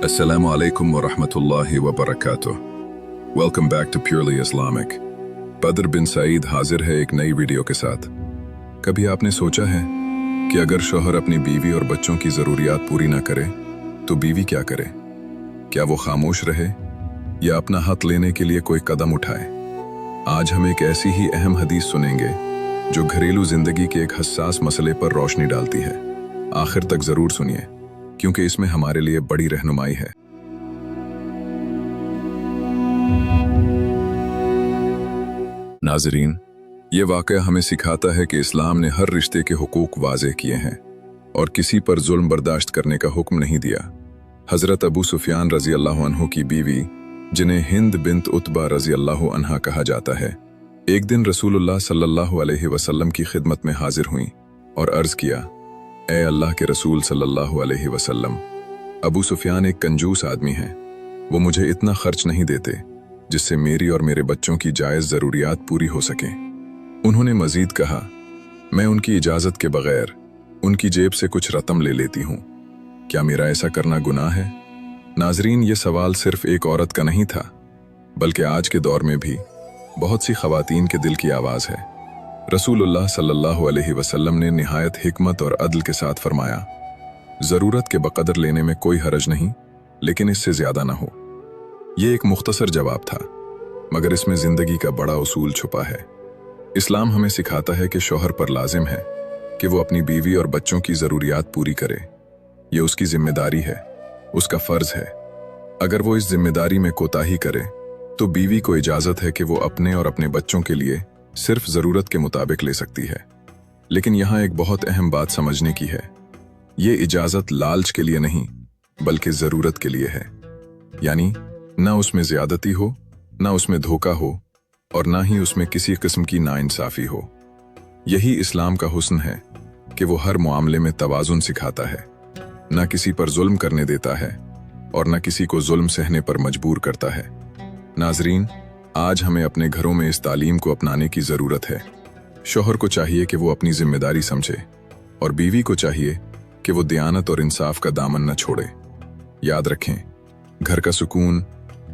Assalamu alaikum wa rahmatullahi wa barakatuh. Welcome back to Purely Islamic. बदर बिन सईद हाजिर है एक नई वीडियो के साथ। कभी आपने सोचा है कि अगर शौहर अपनी बीवी और बच्चों की ज़रूरियात पूरी ना करे तो बीवी क्या करे? क्या वो खामोश रहे या अपना हक लेने के लिए कोई कदम उठाए? आज हम एक ऐसी ही अहम हदीस सुनेंगे जो घरेलू जिंदगी के एक हसास मसले पर रोशनी डालती है। आखिर तक ज़रूर सुनिए क्योंकि इसमें हमारे लिए बड़ी रहनुमाई है। नाज़रीन, ये वाक़या हमें सिखाता है कि इस्लाम ने हर रिश्ते के हुकूक वाज़ेह किए हैं और किसी पर जुल्म बर्दाश्त करने का हुक्म नहीं दिया। हज़रत अबू सुफियान रज़ी अल्लाहु अन्हु की बीवी, जिन्हें हिंद बिन्त उतबा रज़ी अल्लाहु अन्हा कहा जाता है, एक दिन रसूलुल्लाह सल्लल्लाहु अलैहि वसल्लम की खिदमत में हाजिर हुईं और अर्ज़ किया, ए अल्लाह के रसूल सल्लल्लाहु अलैहि वसल्लम, अबू सुफियान एक कंजूस आदमी हैं। वो मुझे इतना खर्च नहीं देते जिससे मेरी और मेरे बच्चों की जायज़ ज़रूरियात पूरी हो सकें। उन्होंने मज़ीद कहा, मैं उनकी इजाज़त के बगैर उनकी जेब से कुछ रकम ले लेती हूँ। क्या मेरा ऐसा करना गुनाह है? नाज़रीन, ये सवाल सिर्फ एक औरत का नहीं था, बल्कि आज के दौर में भी बहुत सी ख़वातीन के दिल की आवाज़ है। रसूलुल्लाह सल्लल्लाहु अलैहि वसल्लम ने निहायत हिकमत और अदल के साथ फरमाया, ज़रूरत के बकदर लेने में कोई हरज नहीं, लेकिन इससे ज़्यादा ना हो। ये एक मुख्तसर जवाब था, मगर इसमें ज़िंदगी का बड़ा उसूल छुपा है। इस्लाम हमें सिखाता है कि शौहर पर लाजिम है कि वो अपनी बीवी और बच्चों की ज़रूरियात पूरी करे। ये उसकी जिम्मेदारी है, उसका फ़र्ज़ है। अगर वो इस जिम्मेदारी में कोताही करे तो बीवी को इजाज़त है कि वो अपने और अपने बच्चों के लिए सिर्फ ज़रूरत के मुताबिक ले सकती है। लेकिन यहाँ एक बहुत अहम बात समझने की है। ये इजाज़त लालच के लिए नहीं, बल्कि ज़रूरत के लिए है। यानी ना उसमें ज़्यादती हो, ना उसमें धोखा हो, और ना ही उसमें किसी किस्म की नाइंसाफ़ी हो। यही इस्लाम का हुस्न है कि वो हर मामले में तवाज़ुन सिखाता है, ना किसी पर जुल्म करने देता है और ना किसी को जुल्म सहने पर मजबूर करता है। नाज़रीन, आज हमें अपने घरों में इस तालीम को अपनाने की ज़रूरत है। शौहर को चाहिए कि वो अपनी जिम्मेदारी समझे और बीवी को चाहिए कि वो दयानत और इंसाफ का दामन न छोड़े। याद रखें, घर का सुकून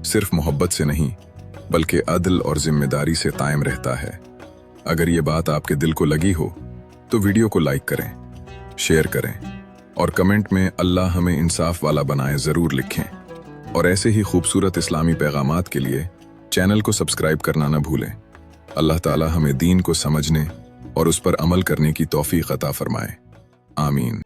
सिर्फ मोहब्बत से नहीं, बल्कि अदल और जिम्मेदारी से कायम रहता है। अगर ये बात आपके दिल को लगी हो तो वीडियो को लाइक करें, शेयर करें और कमेंट में अल्लाह हमें इंसाफ वाला बनाए ज़रूर लिखें। और ऐसे ही खूबसूरत इस्लामी पैगामात के लिए चैनल को सब्सक्राइब करना न भूलें। अल्लाह ताला हमें दीन को समझने और उस पर अमल करने की तौफीक अता फरमाए। आमीन।